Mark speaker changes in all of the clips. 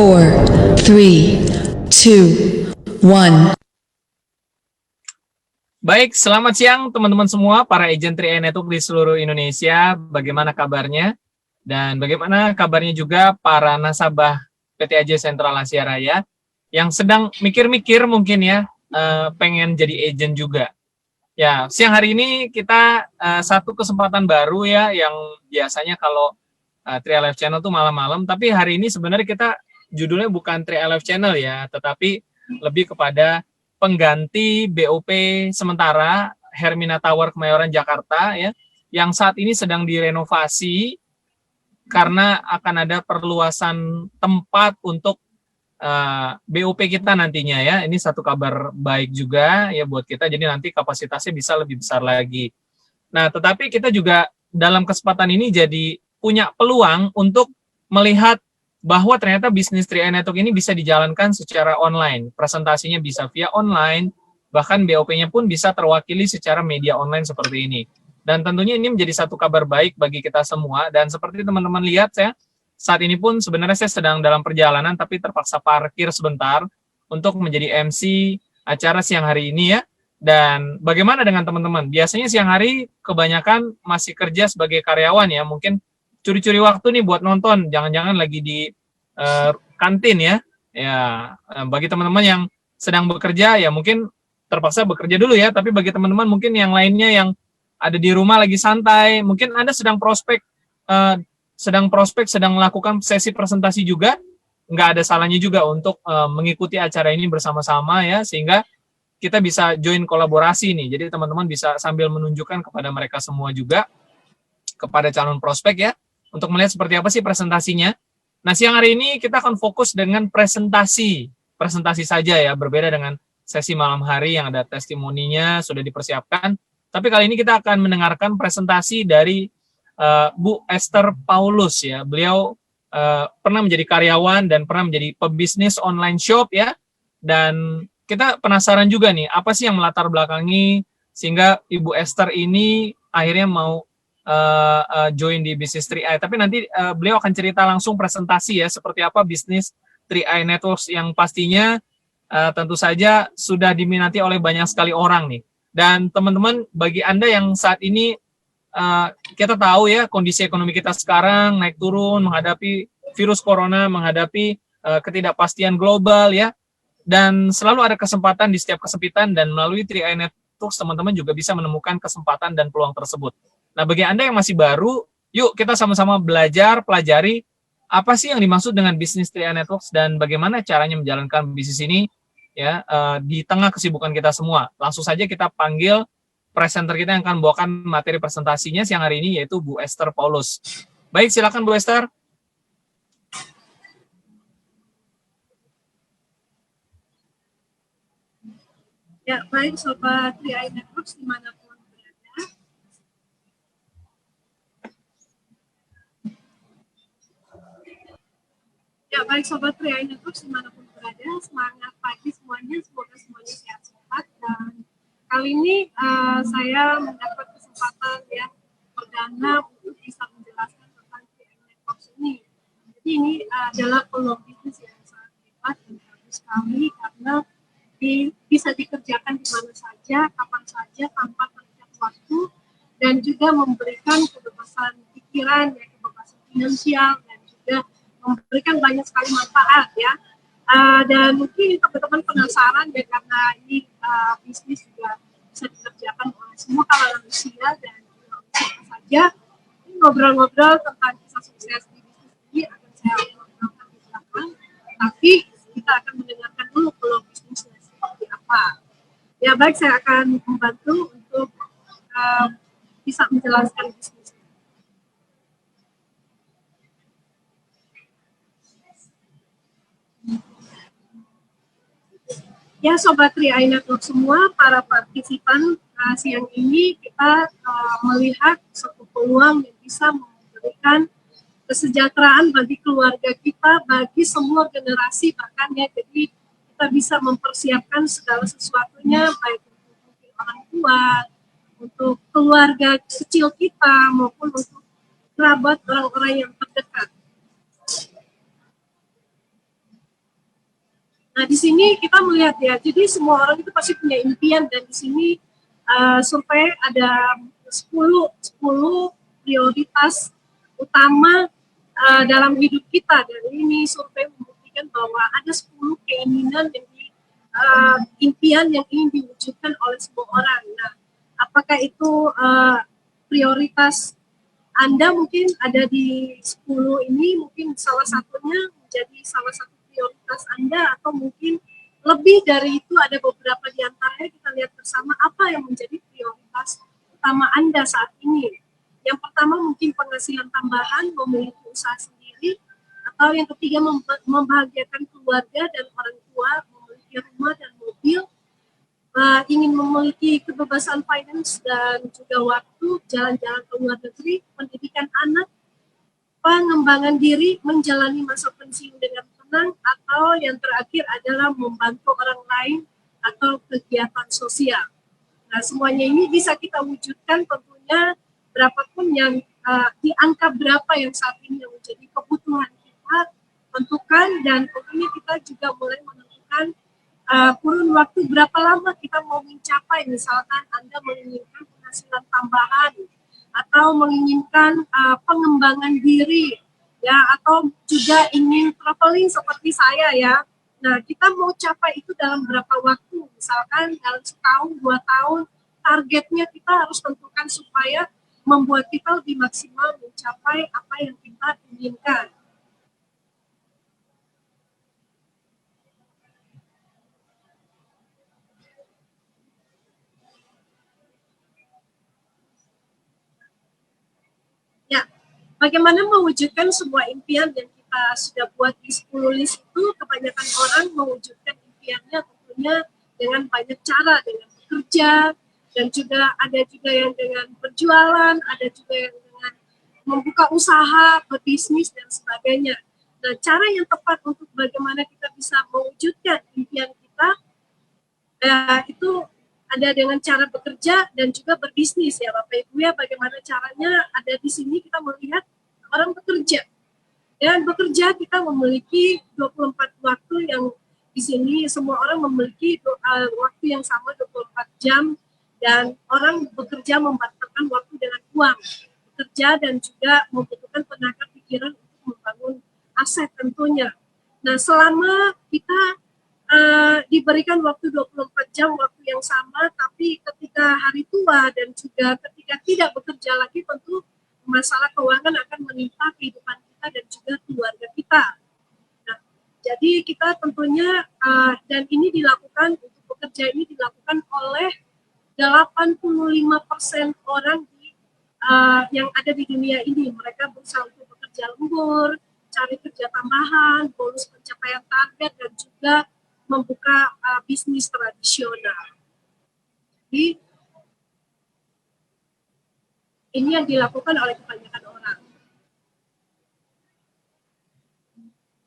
Speaker 1: 4, 3, 2, 1.
Speaker 2: Baik, selamat siang teman-teman semua, para agent 3i Network di seluruh Indonesia. Bagaimana kabarnya? Dan bagaimana kabarnya juga para nasabah PTAJ Sentral Asia Raya yang sedang mikir-mikir mungkin ya, pengen jadi agent juga. Ya, siang hari ini kita satu kesempatan baru ya, yang biasanya kalau 3i Live Channel tuh malam-malam, tapi hari ini sebenarnya kita judulnya bukan 3i Live Channel ya, tetapi lebih kepada pengganti BOP sementara Hermina Tower Kemayoran Jakarta ya, yang saat ini sedang direnovasi karena akan ada perluasan tempat untuk BOP kita nantinya ya. Ini satu kabar baik juga ya buat kita, jadi nanti kapasitasnya bisa lebih besar lagi. Nah, tetapi kita juga dalam kesempatan ini jadi punya peluang untuk melihat bahwa ternyata bisnis 3i Network ini bisa dijalankan secara online. Presentasinya bisa via online, bahkan BOP-nya pun bisa terwakili secara media online seperti ini. Dan tentunya ini menjadi satu kabar baik bagi kita semua. Dan seperti teman-teman lihat, saya saat ini pun sebenarnya saya sedang dalam perjalanan, tapi terpaksa parkir sebentar untuk menjadi MC acara siang hari ini ya. Dan bagaimana dengan teman-teman? Biasanya siang hari kebanyakan masih kerja sebagai karyawan ya, mungkin curi-curi waktu nih buat nonton, jangan-jangan lagi di kantin ya. Ya, bagi teman-teman yang sedang bekerja ya mungkin terpaksa bekerja dulu ya, tapi bagi teman-teman mungkin yang lainnya yang ada di rumah lagi santai, mungkin Anda sedang sedang melakukan sesi presentasi juga, nggak ada salahnya juga untuk mengikuti acara ini bersama-sama ya, sehingga kita bisa join kolaborasi nih. Jadi teman-teman bisa sambil menunjukkan kepada mereka semua juga, kepada calon prospek ya, untuk melihat seperti apa sih presentasinya. Nah, siang hari ini kita akan fokus dengan presentasi saja ya, berbeda dengan sesi malam hari yang ada testimoninya, sudah dipersiapkan. Tapi kali ini kita akan mendengarkan presentasi dari Bu Esther Paulus ya. Beliau pernah menjadi karyawan dan pernah menjadi pebisnis online shop ya. Dan kita penasaran juga nih, apa sih yang melatar belakangi sehingga Ibu Esther ini akhirnya mau join di bisnis 3i. Tapi nanti beliau akan cerita langsung presentasi ya, seperti apa bisnis 3i Networks yang pastinya tentu saja sudah diminati oleh banyak sekali orang nih. Dan teman-teman, bagi Anda yang saat ini kita tahu ya kondisi ekonomi kita sekarang naik turun, menghadapi virus corona, menghadapi ketidakpastian global ya, dan selalu ada kesempatan di setiap kesempitan, dan melalui 3i Networks teman-teman juga bisa menemukan kesempatan dan peluang tersebut. Nah, bagi Anda yang masih baru, yuk kita sama-sama belajar, pelajari apa sih yang dimaksud dengan bisnis 3i Networks dan bagaimana caranya menjalankan bisnis ini ya di tengah kesibukan kita semua. Langsung saja kita panggil presenter kita yang akan membawakan materi presentasinya siang hari ini, yaitu Bu Esther Paulus. Baik, silakan Bu Esther.
Speaker 3: Ya, baik Sobat 3i Networks dimanapun berada. Ya, baik Sobat 3i Networks dimanapun berada, semangat pagi semuanya, semoga semuanya sehat-sehat. Dan kali ini saya mendapat kesempatan ya perdana untuk bisa menjelaskan tentang 3i Networks ini. Jadi ini adalah peluang bisnis yang sangat hebat dan bagus sekali karena bisa dikerjakan di mana saja, kapan saja, tanpa terikat waktu, dan juga memberikan kebebasan pikiran, ya, kebebasan finansial, dan juga memberikan banyak sekali manfaat ya. Dan mungkin teman-teman penasaran ya, karena ini bisnis juga bisa dikerjakan oleh semua kalangan usia dan siapa saja. Ini ngobrol-ngobrol tentang kisah sukses di bisnis ini akan saya ngobrolkan di belakang, tapi kita akan mendengarkan dulu peluang bisnisnya seperti apa. Ya baik, saya akan membantu untuk bisa menjelaskan bisnis. Ya Sobat 3i Network semua, para partisipan siang ini kita melihat satu peluang yang bisa memberikan kesejahteraan bagi keluarga kita, bagi semua generasi bahkan ya. Jadi kita bisa mempersiapkan segala sesuatunya, baik untuk orang tua, untuk keluarga kecil kita, maupun untuk kerabat orang-orang yang terdekat. Nah, di sini kita melihat ya, jadi semua orang itu pasti punya impian, dan di sini survei ada 10 prioritas utama dalam hidup kita, dan ini survei membuktikan bahwa ada 10 keinginan yang impian yang ingin diwujudkan oleh semua orang. Nah, apakah itu prioritas Anda? Mungkin ada di 10 ini, mungkin salah satunya menjadi salah satu prioritas Anda, atau mungkin lebih dari itu ada beberapa di antaranya. Kita lihat bersama apa yang menjadi prioritas utama Anda saat ini. Yang pertama mungkin penghasilan tambahan, memiliki usaha sendiri, atau yang ketiga membahagiakan keluarga dan orang tua, memiliki rumah dan mobil, ingin memiliki kebebasan finance dan juga waktu, jalan-jalan ke luar negeri, pendidikan anak, pengembangan diri, menjalani masa pensiun dengan tenang, atau yang terakhir adalah membantu orang lain atau kegiatan sosial. Nah, semuanya ini bisa kita wujudkan tentunya berapapun yang di angka berapa yang saat ini yang menjadi kebutuhan kita tentukan, dan tentunya kita juga mulai menentukan kurun waktu berapa lama kita mau mencapai. Misalkan Anda menginginkan penghasilan tambahan, atau menginginkan pengembangan diri, ya, atau juga ingin traveling seperti saya ya. Nah, kita mau capai itu dalam berapa waktu? Misalkan dalam setahun, 2 tahun, targetnya kita harus tentukan supaya membuat kita lebih maksimal mencapai apa yang kita inginkan. Ya, bagaimana mewujudkan semua impian yang kita sudah buat di 10 list itu? Kebanyakan orang mewujudkan impiannya tentunya dengan banyak cara, dengan bekerja, dan juga ada juga yang dengan berjualan, ada juga yang dengan membuka usaha, berbisnis, dan sebagainya. Nah, cara yang tepat untuk bagaimana kita bisa mewujudkan impian kita, itu ada dengan cara bekerja dan juga berbisnis ya Bapak Ibu ya. Bagaimana caranya? Ada di sini kita melihat orang bekerja. Dan bekerja kita memiliki 24 waktu yang di sini semua orang memiliki waktu yang sama 24 jam, dan orang bekerja membatalkan waktu dengan uang. Bekerja dan juga membutuhkan tenaga pikiran untuk membangun aset tentunya. Nah, selama kita diberikan waktu 24 jam, waktu yang sama, tapi ketika hari tua dan juga ketika tidak bekerja lagi, tentu masalah keuangan akan menimpa kehidupan kita dan juga keluarga kita. Nah, jadi kita tentunya, dan ini dilakukan, untuk bekerja ini dilakukan oleh 85% orang yang ada di dunia ini. Mereka berusaha untuk bekerja lembur, cari kerja tambahan, bonus pencapaian target, dan juga membuka bisnis tradisional. Jadi ini yang dilakukan oleh kebanyakan orang.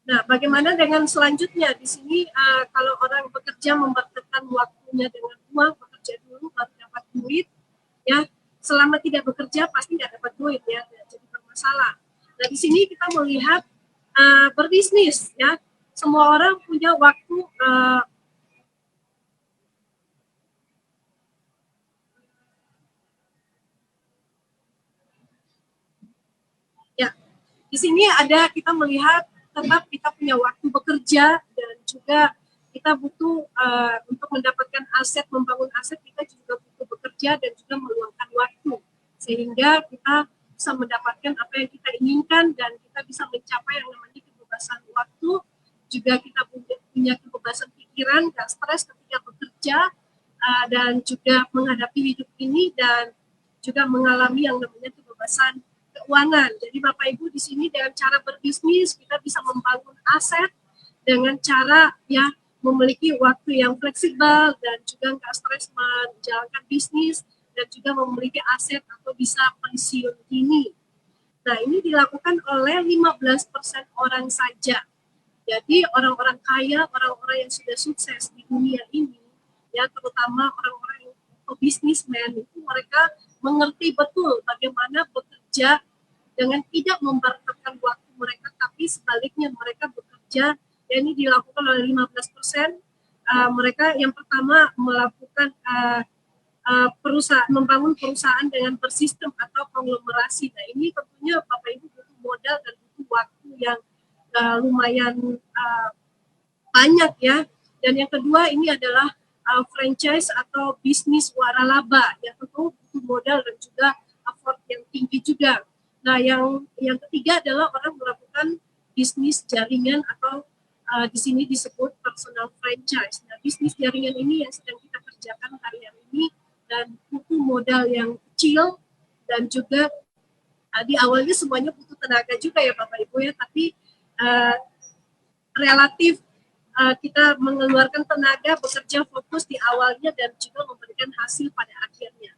Speaker 3: Nah, bagaimana dengan selanjutnya? Di sini kalau orang bekerja membatalkan waktunya dengan uang, bekerja dulu baru dapat duit, ya. Selama tidak bekerja pasti tidak dapat duit ya, jadi bermasalah. Nah, di sini kita melihat berbisnis ya. Semua orang punya waktu ya. Di sini ada, kita melihat tetap kita punya waktu bekerja, dan juga kita butuh untuk mendapatkan aset, membangun aset, kita juga butuh bekerja dan juga meluangkan waktu, sehingga kita bisa mendapatkan apa yang kita inginkan, dan kita bisa mencapai yang namanya kebebasan waktu. Juga kita punya kebebasan pikiran, gak stres ketika bekerja, dan juga menghadapi hidup ini, dan juga mengalami yang namanya kebebasan keuangan. Jadi Bapak Ibu di sini dengan cara berbisnis kita bisa membangun aset dengan cara ya memiliki waktu yang fleksibel, dan juga nggak stres menjalankan bisnis, dan juga memiliki aset atau bisa pensiun dini. Nah, ini dilakukan oleh 15% orang saja. Jadi orang-orang kaya, orang-orang yang sudah sukses di dunia ini, ya terutama orang-orang yang bisnismen, itu mereka mengerti betul bagaimana bekerja dengan tidak membatalkan waktu mereka, tapi sebaliknya mereka bekerja Ya, ini dilakukan oleh 15%. Mereka yang pertama melakukan membangun perusahaan dengan bersistem atau konglomerasi. Nah, ini tentunya Bapak Ibu butuh modal dan butuh waktu yang lumayan banyak ya. Dan yang kedua ini adalah franchise atau bisnis waralaba yang tentu butuh modal dan juga effort yang tinggi juga. Nah, yang ketiga adalah orang melakukan bisnis jaringan atau di sini disebut personal franchise. Nah, bisnis jaringan ini yang sedang kita kerjakan hari ini dan butuh modal yang kecil dan juga di awalnya semuanya butuh tenaga juga ya Bapak Ibu ya, tapi relatif kita mengeluarkan tenaga bekerja fokus di awalnya dan juga memberikan hasil pada akhirnya.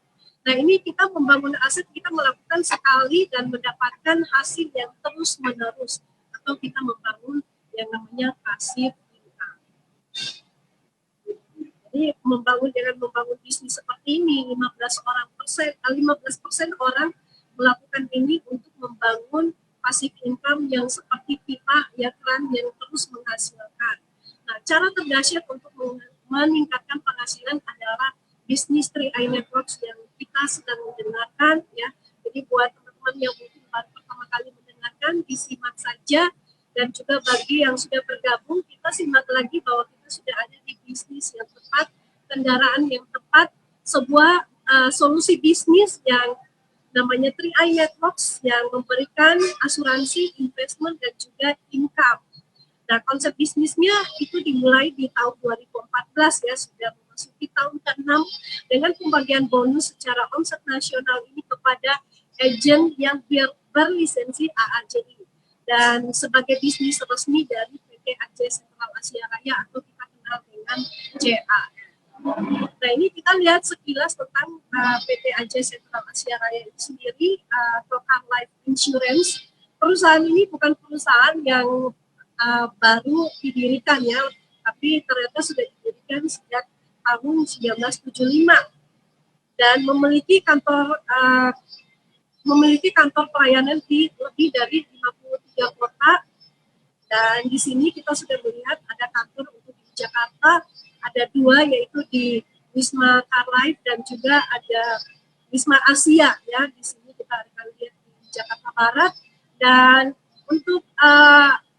Speaker 3: Nah, ini kita membangun aset, kita melakukan sekali dan mendapatkan hasil yang terus menerus, atau kita membangun yang namanya passive income. Jadi dengan membangun bisnis seperti ini, 15% orang melakukan ini untuk membangun passive income yang seperti pipa ya keran yang terus menghasilkan. Nah, cara terdahsyat untuk meningkatkan penghasilan adalah bisnis 3i Networks yang kita sedang mendengarkan ya. Jadi buat teman-teman yang mungkin baru pertama kali mendengarkan, disimak saja, dan juga bagi yang sudah bergabung, kita simak lagi bahwa kita sudah ada di bisnis yang tepat, kendaraan yang tepat, sebuah solusi bisnis yang namanya 3i Networks yang memberikan asuransi, investment, dan juga income. Nah, konsep bisnisnya itu dimulai di tahun 2014 ya, sudah memasuki tahun ke-6 dengan pembagian bonus secara omset nasional ini kepada agen yang berlisensi AAJI dan sebagai bisnis resmi dari PT Aceh Sentral Asia Raya atau kita kenal dengan CAR. Nah, ini kita lihat sekilas tentang PT Aceh Sentral Asia Raya itu sendiri, Car Life Insurance. Perusahaan ini bukan perusahaan yang baru didirikan ya, tapi ternyata sudah didirikan sejak tahun 1975 dan memiliki kantor pelayanan di lebih dari 53 kota. Dan di sini kita sudah melihat ada kantor untuk di Jakarta, ada 2 yaitu di Wisma Car Life dan juga ada Wisma Asia ya. Di sini kita akan lihat di Jakarta Barat. Dan untuk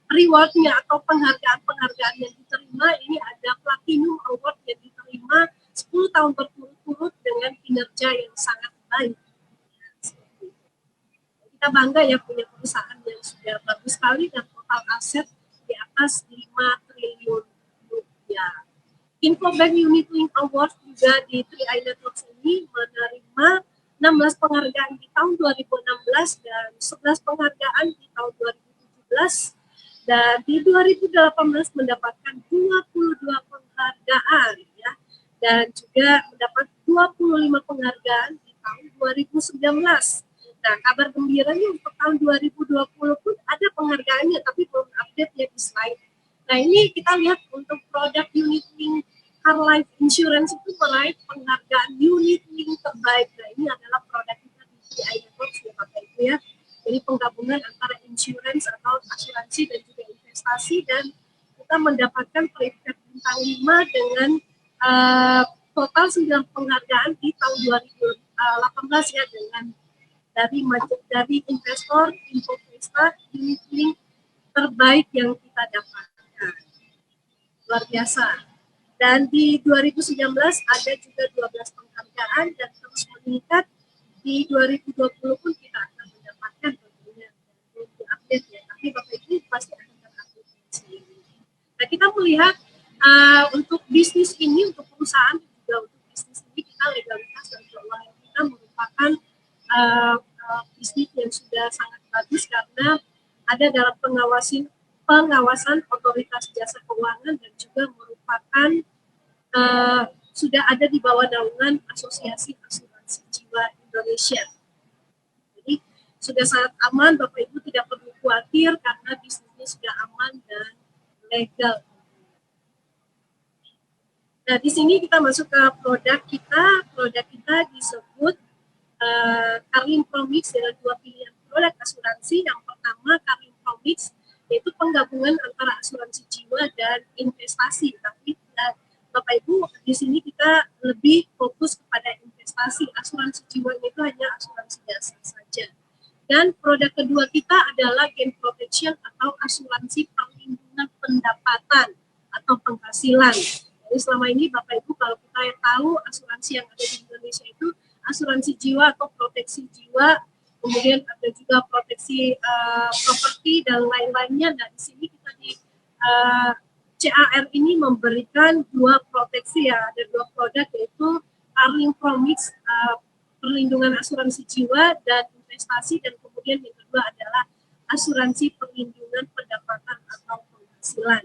Speaker 3: rewardnya atau penghargaan yang diterima ini ada Platinum Award yang diterima 10 tahun berturut-turut dengan kinerja yang sangat baik. Kita bangga ya punya perusahaan yang sudah bagus sekali dan total aset di atas 5 triliun rupiah. Infobank Unit Link Award juga di 3i Networks ini menerima 16 penghargaan di tahun 2016 dan 11 penghargaan di tahun 2017. Dan di 2018 mendapatkan 22 penghargaan ya, dan juga mendapat 25 penghargaan di tahun 2019. Nah, kabar gembiranya untuk tahun 2020 pun ada penghargaannya, tapi belum update ya di slide. Nah, ini kita lihat untuk produk Unit Link Car Life Insurance itu meraih penghargaan Unit Link terbaik. Nah, ini adalah produk kita di 3i Networks ya Bapak Ibu ya. Jadi penggabungan antara insurance atau asuransi dan juga investasi, dan kita mendapatkan peringkat bintang 5 dengan total 9 penghargaan di tahun 2018 ya, dengan dari investor, Infovesta, Unit Link terbaik yang kita dapatkan. Luar biasa. Dan di 2019 ada juga 12 penghargaan dan terus meningkat. Di 2020 pun kita akan mendapatkan tentunya belum diupdate ya, tapi Bapak Ibu pasti akan terupdate sendiri. Nah, kita melihat untuk bisnis ini, untuk perusahaan dan juga untuk bisnis ini, kita legalitas dan keuangan kita merupakan bisnis yang sudah sangat bagus karena ada dalam pengawasan otoritas jasa keuangan dan juga merupakan sudah ada di bawah naungan Asosiasi Asuransi Jiwa Indonesia. Jadi sudah sangat aman, Bapak Ibu tidak perlu khawatir karena bisnisnya sudah aman dan legal. Nah, di sini kita masuk ke produk kita. Produk kita disebut Carlin Promix dengan 2 pilihan produk asuransi. Yang pertama Carlin Promix yaitu penggabungan antara asuransi jiwa dan investasi. Tapi Bapak Ibu, di sini kita lebih fokus kepada investasi. Asuransi jiwa itu hanya asuransi dasar saja. Dan produk kedua kita adalah gain protection atau asuransi perlindungan pendapatan atau penghasilan. Jadi selama ini Bapak Ibu kalau kita tahu asuransi yang ada di Indonesia itu asuransi jiwa atau proteksi jiwa, kemudian ada juga proteksi properti dan lain-lainnya. Nah di sini kita di CAR ini memberikan dua proteksi ya, ada dua produk yaitu Arling Promise perlindungan asuransi jiwa dan investasi, dan kemudian yang kedua adalah asuransi perlindungan pendapatan atau penghasilan.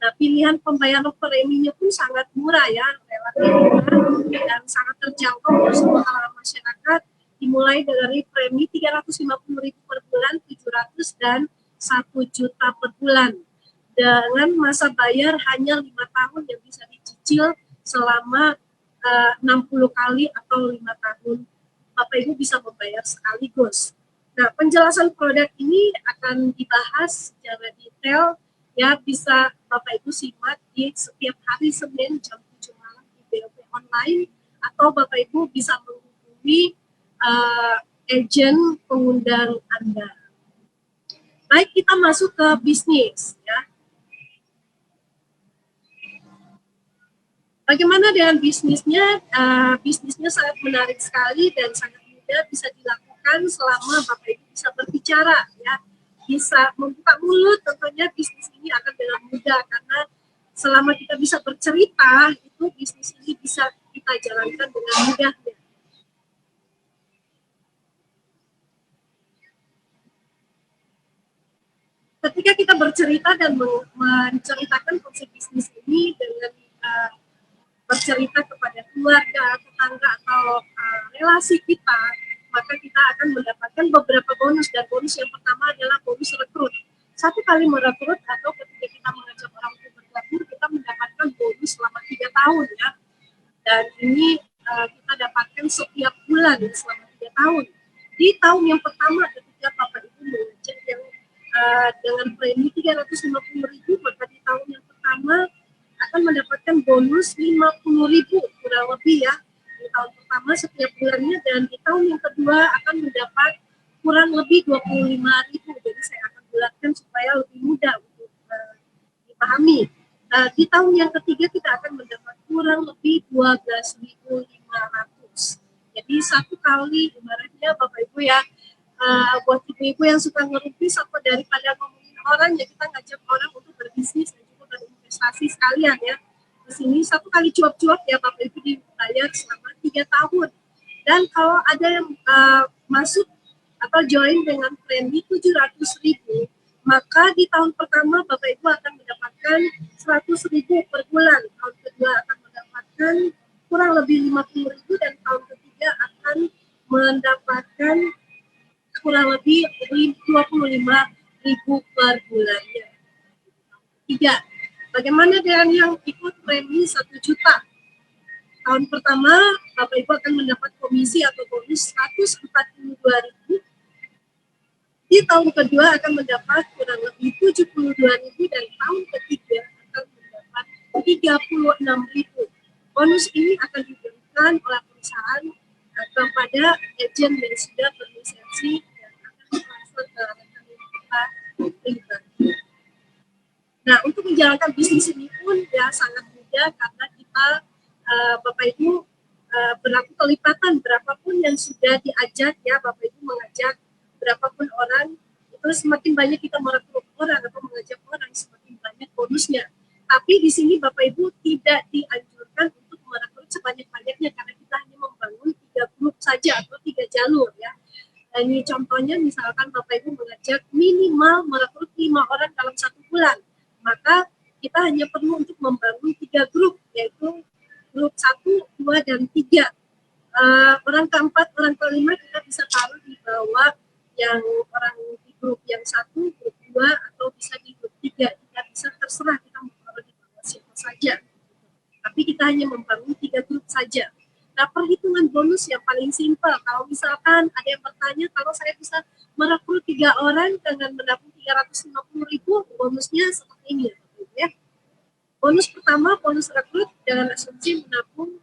Speaker 3: Nah, pilihan pembayaran preminya pun sangat murah ya, relatif murah dan sangat terjangkau untuk semua kalangan masyarakat, dimulai dari premi 350.000 per bulan, 700 dan 1 juta per bulan. Dengan masa bayar hanya 5 tahun yang bisa dicicil selama 60 kali atau 5 tahun. Bapak Ibu bisa membayar sekaligus. Nah, penjelasan produk ini akan dibahas secara detail ya, bisa Bapak Ibu simak di setiap hari Senin jam 7 malam di BOP online, atau Bapak Ibu bisa menghubungi agen pengundang Anda. Baik, kita masuk ke bisnis ya. Bagaimana dengan bisnisnya? Bisnisnya sangat menarik sekali dan sangat mudah, bisa dilakukan selama Bapak Ibu bisa berbicara ya, bisa membuka mulut. Tentunya bisnis ini akan dengan mudah karena selama kita bisa bercerita, itu bisnis ini bisa kita jalankan dengan mudah ya. Ketika kita bercerita dan menceritakan konsep bisnis ini dengan bercerita kepada keluarga, tetangga, atau relasi kita, maka kita akan mendapatkan beberapa bonus, dan bonus yang pertama adalah bonus rekrut. Satu kali merekrut atau ketika kita mengajak orang untuk bergabung, kita mendapatkan bonus selama 3 tahun ya. Dan ini kita dapatkan setiap bulan selama 3 tahun. Di tahun yang pertama ketika Bapak Ibu mengajak yang dengan premi 350.000, maka di tahun yang pertama akan mendapatkan bonus 50.000 kurang lebih ya di tahun pertama setiap bulannya, dan di tahun yang kedua akan mendapat kurang lebih 25.000. Jadi saya akan bulatkan supaya lebih mudah untuk dipahami. Di tahun yang ketiga kita akan mendapat kurang lebih 12.500. Jadi satu kali ibaratnya Bapak Ibu ya, buat ibu-ibu yang suka ngerupis atau daripada ngomongin orang ya, kita ngajak orang untuk berbisnis dan juga berinvestasi sekalian ya. Di sini satu kali cuap-cuap ya Bapak Ibu dibayar selama 3 tahun. Dan kalau ada yang masuk atau join dengan premi 700.000, maka di tahun pertama Bapak Ibu akan mendapatkan 100.000 per bulan. Tahun kedua akan mendapatkan kurang lebih 50.000, dan tahun ketiga akan mendapatkan kurang lebih 25.000 per bulannya. 3. Bagaimana dengan yang ikut premi 1 juta? Tahun pertama, Bapak Ibu akan mendapat komisi atau bonus 142.000. Di tahun kedua akan mendapat kurang lebih 72.000, dan tahun ketiga akan mendapat 36.000. Bonus ini akan diberikan oleh perusahaan kepada agen yang sudah berlisensi dan akan ditransfer ke rekening kita pribadi. Nah, untuk menjalankan bisnis ini pun ya sangat mudah karena kita Bapak Ibu berlaku kelipatan, berapapun yang sudah diajak ya, Bapak Ibu mengajak berapapun orang, itu semakin banyak kita merekrut orang atau mengajak orang, semakin banyak bonusnya. Tapi di sini Bapak Ibu tidak dianjurkan untuk merekrut sebanyak-banyaknya karena kita hanya membangun 3 grup saja atau 3 jalur ya. Nah, ini contohnya misalkan Bapak Ibu mengajak minimal merekrut 5 orang dalam 1 bulan. Maka kita hanya perlu untuk membangun 3 grup, yaitu grup 1, 2, dan 3. Orang keempat, orang kelima kita bisa taruh di bawah yang orang di grup yang 1, grup 2, atau bisa di grup 3. Kita bisa terserah kita mau taruh di bawah siapa saja. Tapi kita hanya membangun 3 grup saja. Nah, perhitungan bonus yang paling simpel. Kalau misalkan ada yang bertanya, kalau saya bisa merekrut 3 orang dengan menabung 350.000 bonusnya seperti ini ya. Bonus pertama, bonus rekrut dengan asumsi menabung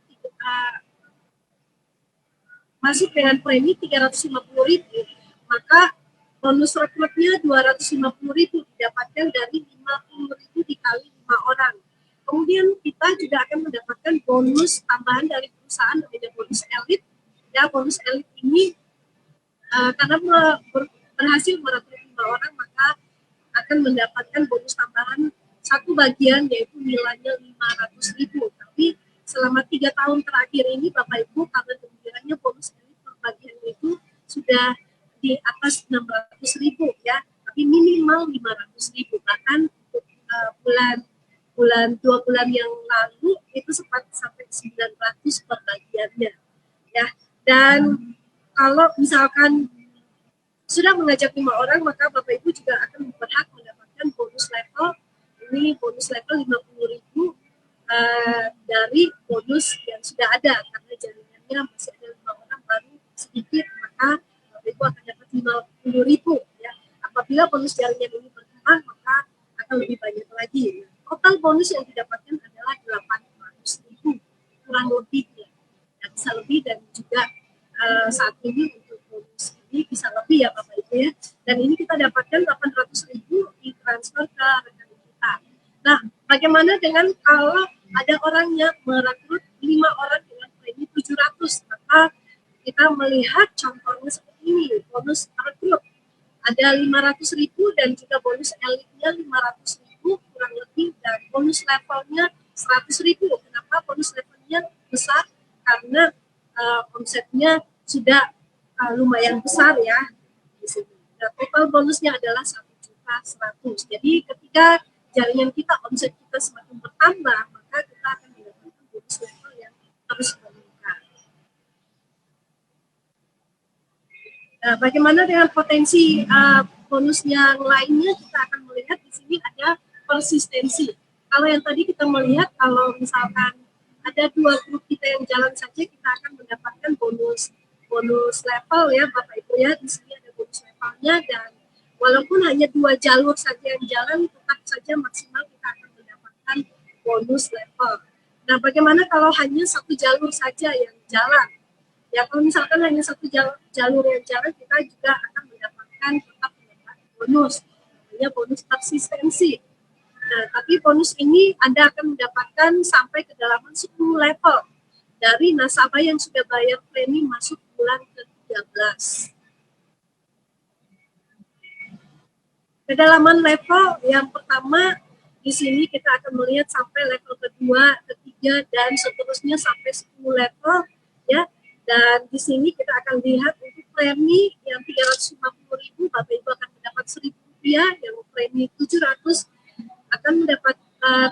Speaker 3: masuk dengan premi 350.000, maka bonus rekrutnya 250.000 didapatkan dari 50.000 dikali 5 orang. Kemudian kita juga akan mendapatkan bonus tambahan dari perusahaan namanya bonus elit. Ya, bonus elit ini karena berhasil merekrut 5 orang, maka akan mendapatkan bonus tambahan satu bagian yaitu nilainya 500.000. Tapi selama 3 tahun terakhir ini Bapak Ibu, karena kemudiannya bonus elit per bagiannya itu sudah di atas 600.000 ya, tapi minimal 500.000. Bahkan untuk bulan 2 bulan yang lalu itu sempat sampai 900 per bagiannya ya. Dan kalau misalkan sudah mengajak 5 orang, maka Bapak Ibu juga akan berhak mendapatkan bonus level. Ini bonus level 50.000 dari bonus yang sudah ada, karena jaringannya masih ada 5 orang baru sedikit, maka Bapak Ibu akan dapat 50.000 ya. Apabila bonus jaringan ini berkembang, maka akan lebih banyak lagi. Total bonus yang didapatkan adalah 800.000 kurang lebih ya. Dan bisa lebih, dan juga saat ini untuk bonus ini bisa lebih ya Bapak Ibu ya. Dan ini kita dapatkan 800.000 ditransfer ke rekening kita. Nah, bagaimana dengan kalau ada orang yang merekrut 5 orang dengan premi 700, maka kita melihat contohnya seperti ini. Bonus rekrut ada 500.000 dan juga bonus elitnya 500.000 kurang lebih, dan bonus levelnya 100.000. Kenapa bonus levelnya besar? Karena konsepnya sudah lumayan besar ya di sini. Nah, total bonusnya adalah 1.100.000. Jadi ketika jaringan kita, omset kita semakin bertambah, maka kita akan mendapatkan bonus level yang terus meningkat. Nah, bagaimana dengan potensi bonus yang lainnya? Kita akan melihat di sini ada persistensi. Kalau yang tadi kita melihat, kalau misalkan ada 2 grup kita yang jalan saja, kita akan mendapatkan bonus level ya Bapak Ibu ya. Di sini ada bonus levelnya, dan walaupun hanya 2 jalur saja yang jalan, tetap saja maksimal kita akan mendapatkan bonus level. Nah, bagaimana kalau hanya 1 jalur saja yang jalan? Ya, kalau misalkan hanya 1 jalur yang jalan, kita juga akan mendapatkan bonus, namanya bonus persistensi. Nah, tapi bonus ini Anda akan mendapatkan sampai kedalaman 10 level dari nasabah yang sudah bayar premi masuk bulan ke-13. Kedalaman level yang pertama di sini kita akan melihat sampai level kedua, ketiga, dan seterusnya sampai 10 level ya. Dan di sini kita akan lihat untuk premi yang 350.000, Bapak Ibu akan mendapat Rp1.000, yang premi 700 akan mendapat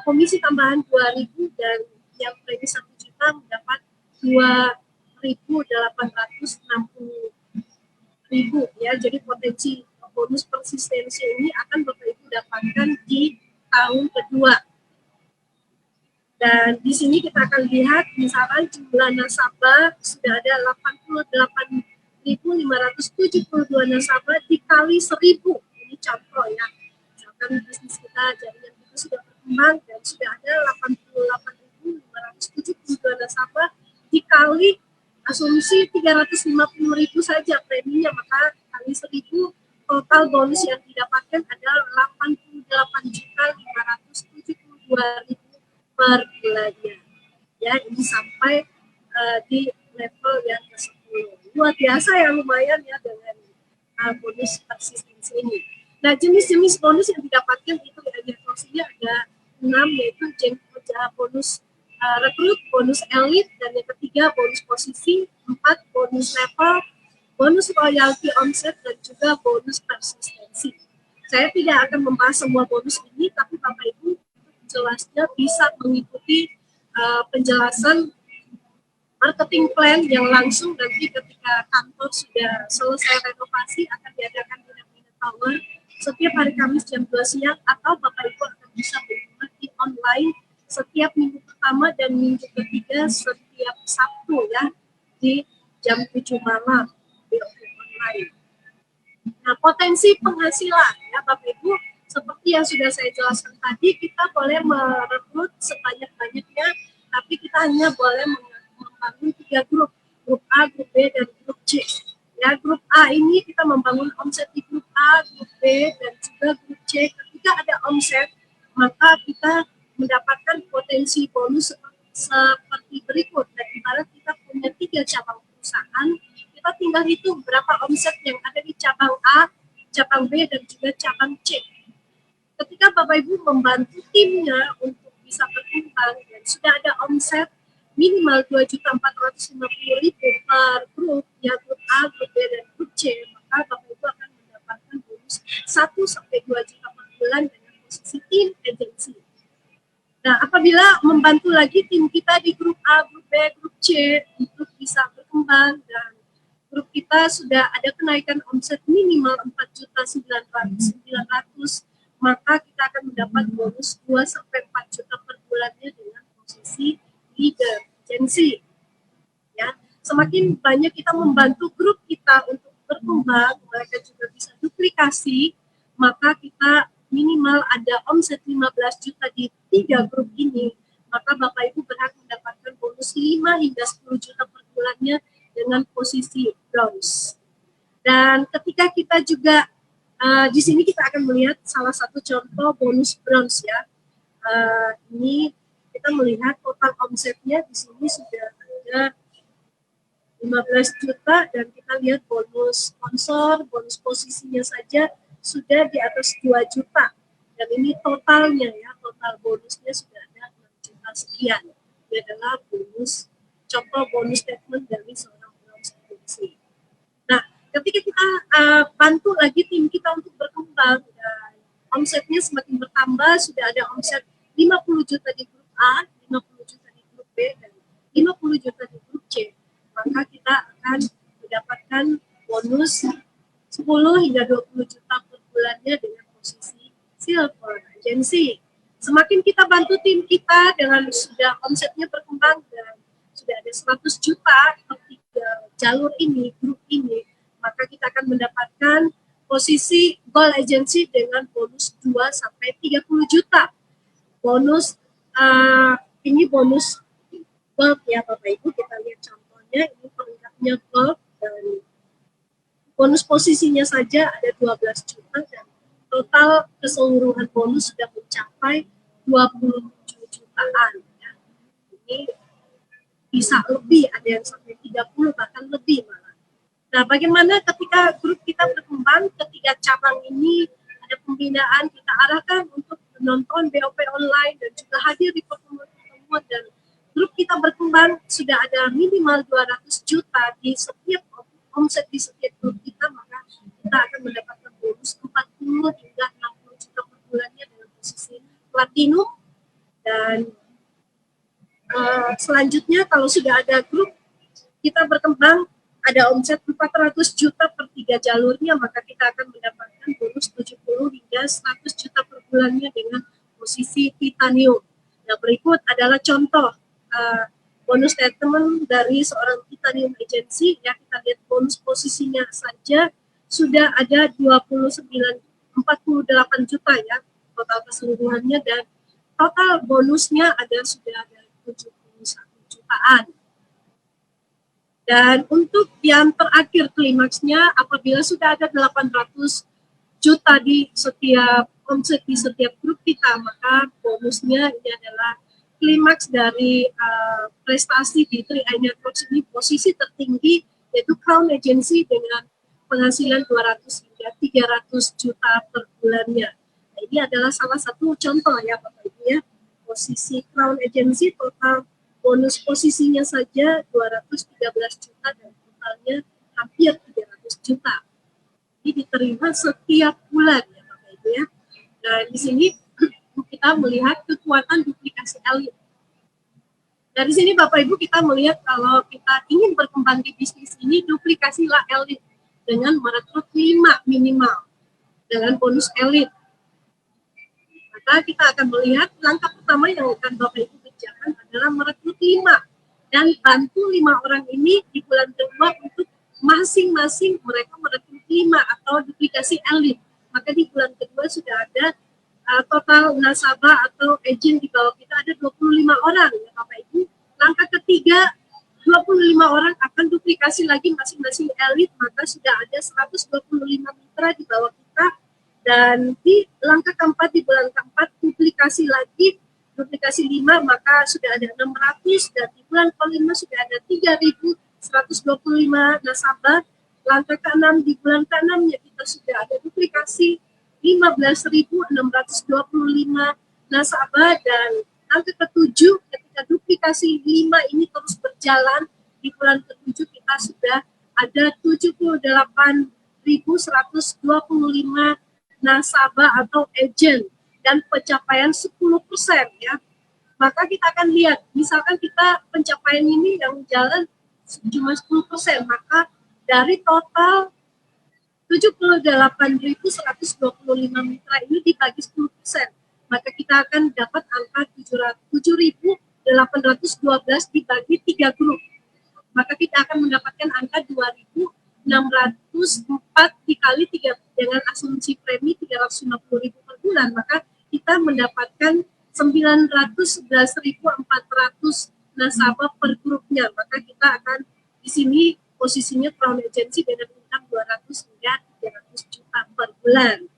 Speaker 3: komisi tambahan 2.000, dan yang premi 1 juta mendapat 2.860.000 ya. Jadi potensi bonus persistensi ini akan Bapak Ibu dapatkan di tahun kedua. Dan di sini kita akan lihat misalkan jumlah nasabah sudah ada 88.572 nasabah dikali 1.000. Ini contoh ya. Misalkan bisnis kita, jaringan kita sudah berkembang dan sudah ada 88.572 nasabah dikali asumsi 350.000 saja preminya, maka kali 1.000, total bonus yang didapatkan adalah 88.572.000 per bulannya. Ya, ini sampai di level yang ke-10. Luar biasa ya, lumayan ya dengan bonus persistensi ini. Nah, jenis-jenis bonus yang didapatkan itu ada 6, yaitu bonus rekrut, bonus elit, dan yang ketiga bonus posisi, 4 bonus level, bonus royalti omset, dan juga bonus persistensi. Saya tidak akan membahas semua bonus ini, tapi Bapak Ibu jelasnya bisa mengikuti penjelasan marketing plan yang langsung nanti ketika kantor sudah selesai renovasi akan diadakan dinner tower setiap hari Kamis jam 2 siang, atau Bapak Ibu akan bisa mengikuti online setiap minggu pertama dan minggu ketiga setiap Sabtu ya di jam 7 malam di online. Nah, potensi penghasilan ya Bapak Ibu, seperti yang sudah saya jelaskan tadi, kita boleh merekrut sebanyak-banyaknya, tapi kita hanya boleh membangun 3 grup, grup A, grup B, dan grup C. Ya, grup A ini kita membangun omset di grup A, grup B, dan juga grup C. Ketika ada omset, maka kita mendapatkan potensi bonus seperti berikut. Dan ibarat kita punya 3 cabang perusahaan, kita tinggal hitung berapa omset yang ada di cabang A, cabang B, dan juga cabang C. Ketika Bapak Ibu membantu timnya untuk bisa berkembang dan sudah ada omset minimal 2.450.000 per grup, ya grup A, grup B, dan grup C, maka Bapak Ibu akan mendapatkan bonus 1-2 juta per bulan dengan posisi tim agency. Nah, apabila membantu lagi tim kita di grup A, grup B, grup C untuk bisa berkembang dan grup kita sudah ada kenaikan omset minimal 4.900.000, maka kita akan mendapat bonus 2-4 juta per bulannya dengan posisi leader agency. Ya, semakin banyak kita membantu grup kita untuk berkembang, mereka juga bisa duplikasi, maka kita minimal ada omset 15 juta di 3 grup ini, maka Bapak Ibu berhak mendapatkan bonus 5 hingga 10 juta per bulannya dengan posisi bronze. Dan ketika kita juga di sini kita akan melihat salah satu contoh bonus bronze ya. Ini kita melihat total omsetnya di sini sudah ada 15 juta dan kita lihat bonus sponsor, bonus posisinya saja sudah di atas 2 juta. Dan ini totalnya ya, total bonusnya sudah ada 6 juta sekian. Ini adalah bonus, contoh bonus statement dari seorang bronze agency. Nah, ketika kita bantu lagi tim kita untuk berkembang dan omsetnya semakin bertambah, sudah ada omset 50 juta di grup A, 50 juta di grup B, dan 50 juta di grup C, maka kita akan mendapatkan bonus 10 hingga 20 juta per bulannya dengan posisi silver agency. Semakin kita bantu tim kita dengan sudah omsetnya berkembang dan sudah ada 100 juta per 3 jalur ini, grup ini, maka kita akan mendapatkan posisi gold agency dengan bonus 2-30 juta. Bonus ini bonus gold ya Bapak Ibu, kita lihat contohnya, ini peringkatnya gold dan bonus posisinya saja ada 12 juta dan total keseluruhan bonus sudah mencapai 27 jutaan ya. Ini bisa lebih, ada yang sampai 30 bahkan lebih malah. Nah, bagaimana ketika grup kita berkembang, ketiga cabang ini ada pembinaan, kita arahkan untuk menonton BOP online dan juga hadir di pertemuan-pertemuan, dan grup kita berkembang sudah ada minimal 200 juta di setiap omset di setiap grup kita, maka kita akan mendapatkan bonus 40 hingga 60 juta per bulannya dengan posisi platinum. Dan selanjutnya kalau sudah ada grup kita berkembang ada omset 400 juta per 3 jalurnya, maka kita akan mendapatkan bonus 70 hingga 100 juta per bulannya dengan posisi titanium. Nah, berikut adalah contoh bonus statement dari seorang titanium agency. Ya, kita lihat bonus posisinya saja sudah ada 48 juta ya total keseluruhannya, dan total bonusnya sudah ada 71 jutaan. Dan untuk yang terakhir klimaksnya, apabila sudah ada 800 juta di setiap omset di setiap grup kita, maka bonusnya ini adalah klimaks dari prestasi di 3i Networks ini, posisi tertinggi yaitu Crown Agency dengan penghasilan 200 hingga 300 juta per bulannya. Nah, ini adalah salah satu contoh ya Bapak Ibu ya, posisi Crown Agency total bonus posisinya saja 213 juta dan totalnya hampir 300 juta. Ini diterima setiap bulan ya Bapak Ibu ya. Nah, di sini kita melihat kekuatan duplikasi elit. Dari sini Bapak Ibu kita melihat kalau kita ingin berkembang di bisnis ini, duplikasilah elit dengan merekrut 5 minimal dengan bonus elit. Maka kita akan melihat langkah pertama yang akan Bapak Ibu kerjakan adalah merekrut 5 dan bantu 5 orang ini di bulan kedua untuk masing-masing mereka merekrut 5 atau duplikasi elit. Maka di bulan kedua sudah ada total nasabah atau agent di bawah kita ada 25 orang ya Bapak Ibu. Langkah ketiga 25 orang akan duplikasi lagi masing-masing elit, maka sudah ada 125 mitra di bawah kita. Dan di langkah keempat, di bulan keempat duplikasi lagi, duplikasi 5 maka sudah ada 600, dan di bulan kelima sudah ada 3.125 nasabah. Langkah ke-6 di bulan ke-6 ya kita sudah ada duplikasi 15.625 nasabah, dan angka ke-7 ketika duplikasi 5 ini terus berjalan, di bulan ke-7 kita sudah ada 78.125 nasabah atau agent dan pencapaian 10% ya. Maka kita akan lihat, misalkan kita pencapaian ini yang jalan cuma 10%, maka dari total 78.125 mitra ini dibagi 10%, maka kita akan dapat angka 7.812 dibagi 3 grup. Maka kita akan mendapatkan angka 2.604 dikali 3 dengan asumsi premi 350.000 per bulan, maka kita mendapatkan 911.400 nasabah per grupnya. Maka kita akan di sini posisinya Crown Agency dengan income 200 hingga 300 juta per bulan.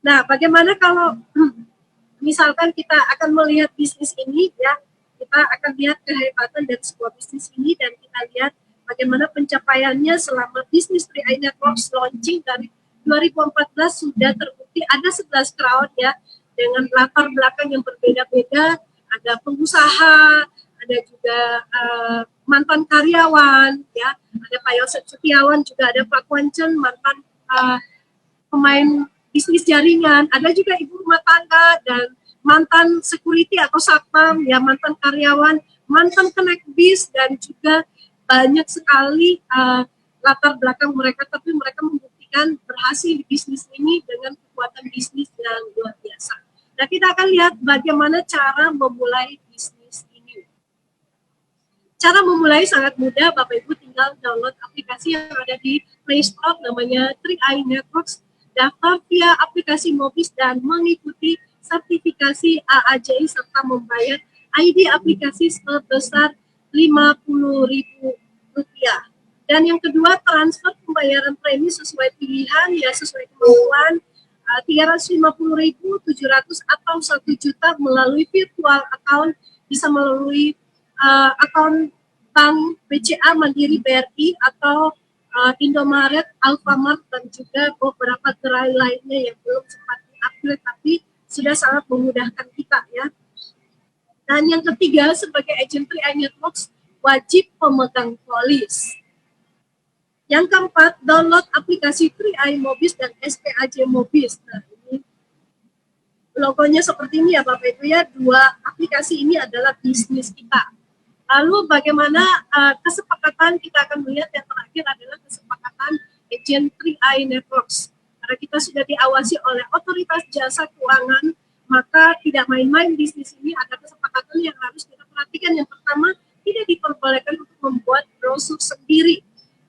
Speaker 3: Nah, bagaimana kalau misalkan kita akan melihat bisnis ini ya, kita akan lihat kehebatan dari sebuah bisnis ini dan kita lihat bagaimana pencapaiannya selama bisnis 3i Networks launching dari 2014 sudah terbukti ada 11 crowd ya, dengan latar belakang yang berbeda-beda, ada pengusaha, ada juga mantan karyawan, ya, ada Pak Yosef Setiawan, juga ada Pak Kwancen, mantan pemain bisnis jaringan, ada juga ibu rumah tangga dan mantan security atau satpam, ya, mantan karyawan, mantan connect bis, dan juga banyak sekali latar belakang mereka, tapi mereka membuktikan berhasil di bisnis ini dengan kekuatan bisnis yang luar biasa. Nah, kita akan lihat bagaimana cara memulai bisnis ini. Cara memulai sangat mudah, Bapak Ibu tinggal download aplikasi yang ada di Play Store, namanya 3i Networks, daftar via aplikasi Mobis dan mengikuti sertifikasi AAJI serta membayar ID aplikasi sebesar Rp50.000. Dan yang kedua, transfer pembayaran premi sesuai pilihan, ya sesuai kemampuan, 350.700 atau 1 juta melalui virtual account, bisa melalui akun Bank BCA, Mandiri, BRI, atau Indomaret, Alfamart, dan juga beberapa gerai lainnya yang belum sempat diupgrade tapi sudah sangat memudahkan kita ya. Dan yang ketiga, sebagai agent 3i Networks wajib pemegang polis. Yang keempat, download aplikasi 3i Mobis dan SPAJ Mobis. Nah, ini logonya seperti ini ya Bapak Ibu ya, dua aplikasi ini adalah bisnis kita. Lalu bagaimana kesepakatan, kita akan melihat yang terakhir adalah kesepakatan agent 3i Networks. Karena kita sudah diawasi oleh Otoritas Jasa Keuangan, maka tidak main-main bisnis ini, ada kesepakatan yang harus kita perhatikan. Yang pertama, tidak diperbolehkan untuk membuat brosur sendiri.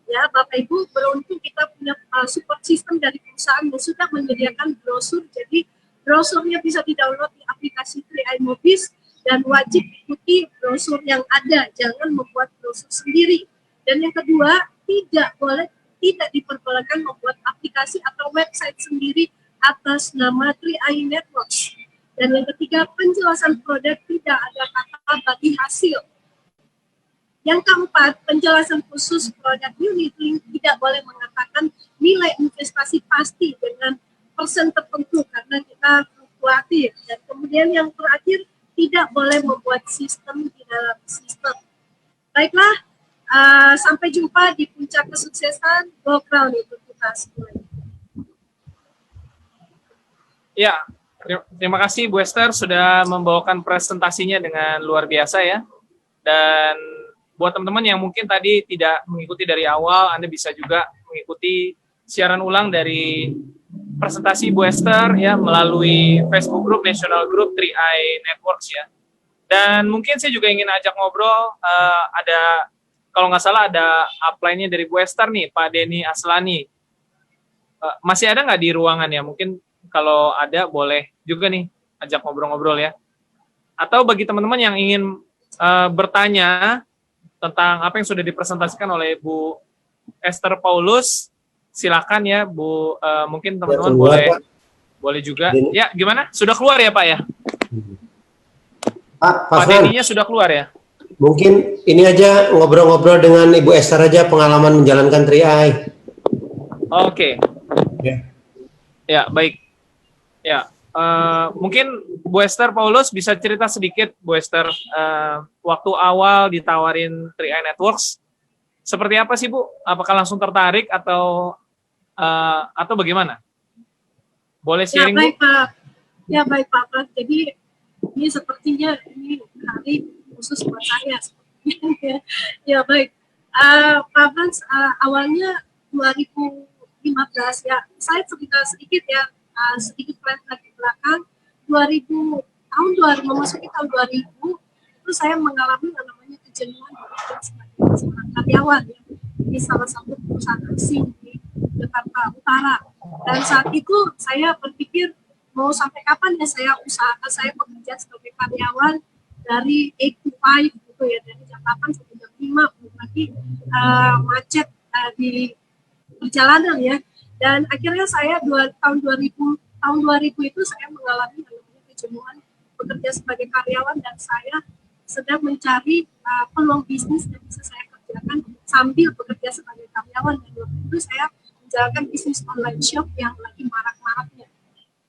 Speaker 3: Ya, Bapak Ibu, beruntung kita punya support system dari perusahaan yang sudah menyediakan brosur. Jadi brosurnya bisa di-download di aplikasi 3i Mobis dan wajib ikuti brosur yang ada, jangan membuat brosur sendiri. Dan yang kedua, tidak diperbolehkan membuat aplikasi atau website sendiri atas nama 3i Networks. Dan yang ketiga, penjelasan produk tidak ada kata bagi hasil. Yang keempat, penjelasan khusus produk unit link tidak boleh mengatakan nilai investasi pasti dengan persen tertentu karena kita fluktuatif. Dan kemudian yang terakhir, tidak boleh membuat sistem di dalam sistem. Baiklah, sampai jumpa di puncak kesuksesan. Go Crown untuk kita semuanya.
Speaker 2: Ya, terima kasih Bu Esther sudah membawakan presentasinya dengan luar biasa ya. Dan buat teman-teman yang mungkin tadi tidak mengikuti dari awal, Anda bisa juga mengikuti siaran ulang dari presentasi Bu Esther ya melalui Facebook Group National Group 3i Networks ya. Dan mungkin saya juga ingin ajak ngobrol, ada kalau nggak salah ada upline-nya dari Bu Esther nih, Pak Denny Aslani. masih ada nggak di ruangan ya? Mungkin kalau ada boleh juga nih ajak ngobrol-ngobrol ya. Atau bagi teman-teman yang ingin bertanya tentang apa yang sudah dipresentasikan oleh Bu Esther Paulus, silakan ya Bu. Mungkin teman-teman boleh juga. Ya, gimana? Sudah keluar ya Pak ya? Pak Denny-nya sudah keluar ya?
Speaker 4: Mungkin ini aja ngobrol-ngobrol dengan Ibu Esther aja pengalaman menjalankan Tri-Eye.
Speaker 2: Oke. Ya, baik. Ya, mungkin Bu Esther Paulus bisa cerita sedikit, Bu Esther, waktu awal ditawarin Tri-Eye Networks, seperti apa sih Bu? Apakah langsung tertarik atau bagaimana? Boleh sharing,
Speaker 3: ya, baik,
Speaker 2: Bu?
Speaker 3: Pak. Ya, baik Pak Frans. Jadi ini sepertinya ini hari khusus buat saya. Ya, baik. Pak Frans, awalnya 2015 ya. Saya cerita sedikit ya, sedikit flashback ke belakang. 2000 memasuki tahun 2000 itu saya mengalami yang namanya kejenuhan sebagai seorang karyawan ya, di salah satu perusahaan asing di Jakarta Utara. Dan saat itu saya berpikir mau sampai kapan ya saya bekerja sebagai karyawan dari 8 to 5 gitu ya, dari jam 8 sampai jam 5 belum lagi macet di perjalanan ya. Dan akhirnya saya tahun 2000 itu saya mengalami kejenuhan bekerja sebagai karyawan, dan saya sedang mencari peluang bisnis yang bisa saya kerjakan sambil bekerja sebagai karyawan. Dan waktu itu saya menjalankan bisnis online shop yang lagi marak-maraknya.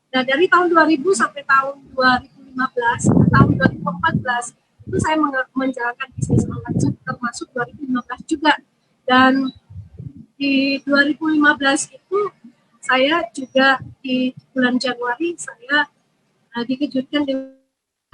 Speaker 3: Nah, dari tahun 2000 sampai tahun 2015, tahun 2014, itu saya menjalankan bisnis online shop, termasuk 2015 juga. Dan di 2015 itu, saya juga di bulan Januari, saya dikejutkan dengan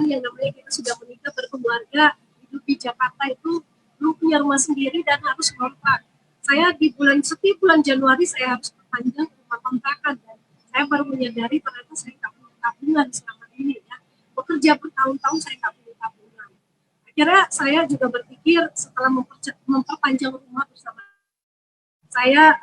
Speaker 3: yang namanya kita sudah menikah, berkeluarga, hidup di Jakarta itu, belum punya rumah sendiri dan harus kontrak. Saya setiap bulan Januari, saya harus perpanjang rumah kontrakan, dan saya baru menyadari ternyata saya nggak punya tabungan selama ini ya. Bekerja bertahun-tahun saya nggak punya tabungan. Akhirnya saya juga berpikir setelah memperpanjang rumah bersama, saya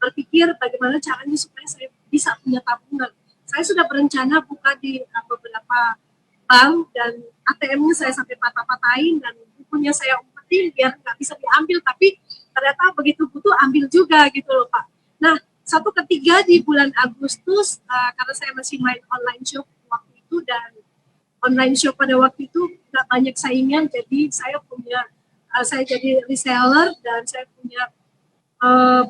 Speaker 3: berpikir bagaimana caranya supaya saya bisa punya tabungan. Saya sudah berencana buka di beberapa bank, dan ATM-nya saya sampai patah-patahin, dan bukunya saya umpetin biar nggak bisa diambil, tapi ternyata begitu butuh ambil juga gitu loh Pak. Nah, satu ketiga di bulan Agustus, karena saya masih main online shop waktu itu, dan online shop pada waktu itu nggak banyak saingan, jadi saya jadi reseller, dan saya punya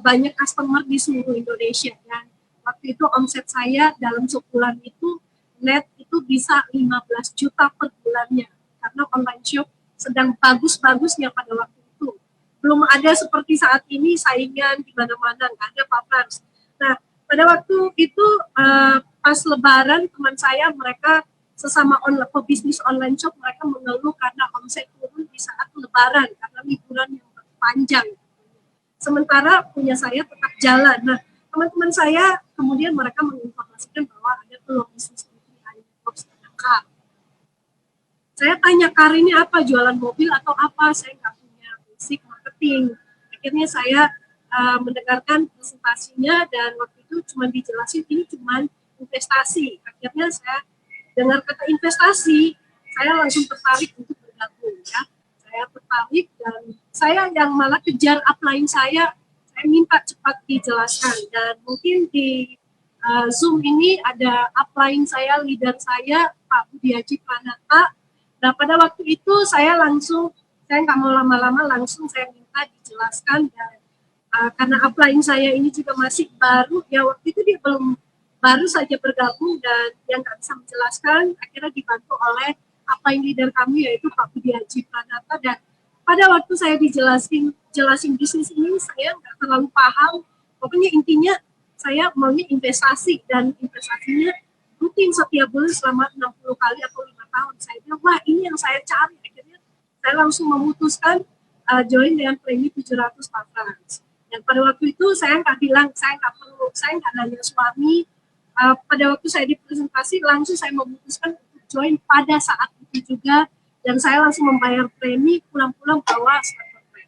Speaker 3: banyak customer di seluruh Indonesia. Dan waktu itu omset saya dalam sebulan itu net itu bisa 15 juta per bulannya, karena online shop sedang bagus-bagusnya pada waktu itu. Belum ada seperti saat ini saingan di mana-mana, nggak ada Pak Frans. Nah, pada waktu itu pas Lebaran, teman saya mereka sesama pebisnis online shop, mereka mengeluh karena omset turun di saat Lebaran karena liburan yang panjang. Sementara punya saya tetap jalan. Nah, teman-teman saya kemudian mereka menginformasikan bahwa ada peluang bisnis di Networks. Saya tanya, Kar, ini apa, jualan mobil atau apa? Saya nggak punya basic marketing. Akhirnya saya mendengarkan presentasinya, dan waktu itu cuma dijelasin ini cuma investasi. Akhirnya saya dengar kata investasi, saya langsung tertarik untuk bergabung ya. Saya tertarik, dan saya yang malah kejar upline saya minta cepat dijelaskan. Dan mungkin di Zoom ini ada upline saya, leader saya, Pak Budi Haji Pranata. Nah, pada waktu itu saya nggak mau lama-lama, langsung saya minta dijelaskan. Dan karena upline saya ini juga masih baru, ya waktu itu dia baru saja bergabung, dan yang nggak bisa menjelaskan, akhirnya dibantu oleh upline leader kami, yaitu Pak Budi Haji Pranata. Dan pada waktu saya jelasin bisnis ini, saya nggak terlalu paham. Pokoknya intinya saya maunya investasi, dan investasinya rutin setiap bulan selama 60 kali atau 5 tahun. Saya bilang, wah ini yang saya cari. Akhirnya saya langsung memutuskan join dengan premi 700 Pak Frans. Dan pada waktu itu saya nggak bilang, saya nggak nanya suami. Pada waktu saya dipresentasi, langsung saya memutuskan untuk join pada saat itu juga, dan saya langsung membayar premi, pulang-pulang bawa starter pack.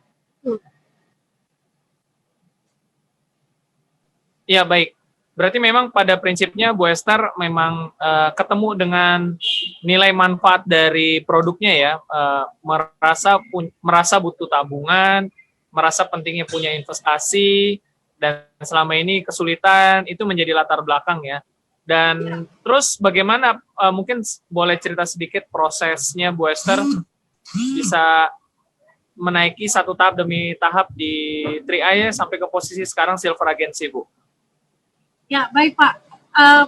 Speaker 2: Ya, baik. Berarti memang pada prinsipnya Bu Esther memang ketemu dengan nilai manfaat dari produknya ya, merasa butuh tabungan, merasa pentingnya punya investasi, dan selama ini kesulitan itu menjadi latar belakang ya. Dan terus bagaimana, mungkin boleh cerita sedikit prosesnya Bu Esther bisa menaiki satu tahap demi tahap di 3i sampai ke posisi sekarang Silver Agency, Bu?
Speaker 3: Ya, baik Pak.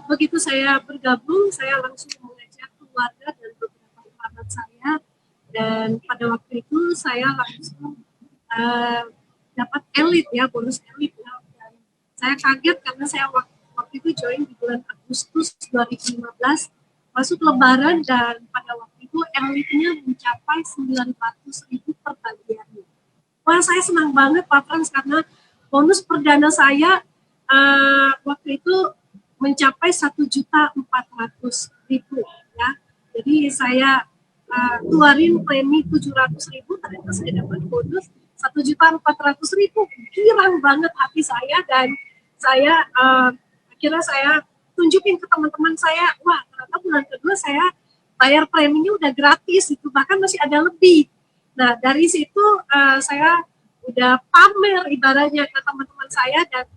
Speaker 3: Begitu saya bergabung, saya langsung mengajak keluarga dan beberapa sahabat saya. Dan pada waktu itu saya langsung dapat elit ya, bonus elit. Ya. Dan saya kaget karena saya waktu itu join di bulan Agustus 2015, masuk Lebaran, dan pada waktu itu elitnya mencapai 900.000 per bagiannya. Wah, saya senang banget Pak Frans karena bonus perdana saya waktu itu mencapai 1.400.000 ya. Jadi saya keluarin premi 700.000, ternyata saya dapat bonus 1.400.000. Girang banget hati saya, dan saya akhirnya saya tunjukin ke teman-teman saya, wah ternyata bulan kedua saya bayar preminya udah gratis, itu bahkan masih ada lebih. Nah dari situ saya udah pamer ibaratnya ke teman-teman saya, dan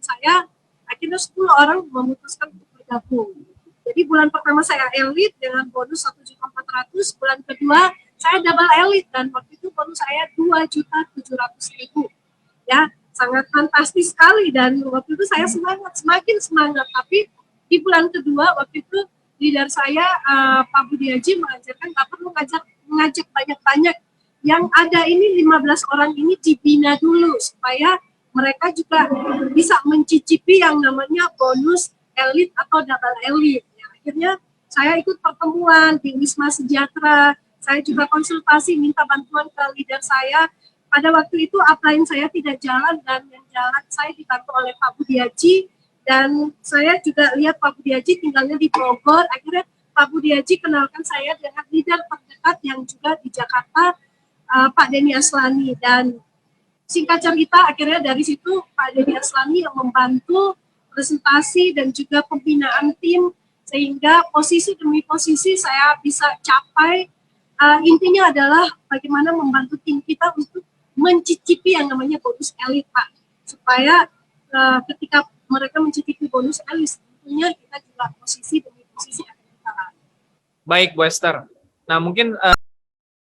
Speaker 3: saya akhirnya 10 orang memutuskan untuk bergabung. Jadi bulan pertama saya elit dengan bonus 1.400.000, bulan kedua saya double elit dan waktu itu bonus saya 2.700.000. Ya, sangat fantastis sekali, dan waktu itu saya semakin semangat. Tapi di bulan kedua waktu itu leader saya Pak Budi Haji mengajarkan nggak perlu mengajak banyak-banyak. Yang ada ini 15 orang ini dibina dulu supaya mereka juga bisa mencicipi yang namanya bonus elit atau double elit. Ya, akhirnya saya ikut pertemuan di Wisma Sejahtera. Saya juga konsultasi, minta bantuan ke leader saya. Pada waktu itu upline saya tidak jalan, dan yang jalan saya dibantu oleh Pak Budi Haji. Dan saya juga lihat Pak Budi Haji tinggalnya di Bogor. Akhirnya Pak Budi Haji kenalkan saya dengan leader terdekat yang juga di Jakarta, Pak Denny Aslani. Dan singkat cerita, akhirnya dari situ Pak Denny Aslani yang membantu presentasi dan juga pembinaan tim, sehingga posisi demi posisi saya bisa capai. Intinya adalah bagaimana membantu tim kita untuk mencicipi yang namanya bonus elit, Pak. Supaya ketika mereka mencicipi bonus elit, tentunya kita juga posisi demi posisi akan kita.
Speaker 2: Baik, Bu Esther. Nah, mungkin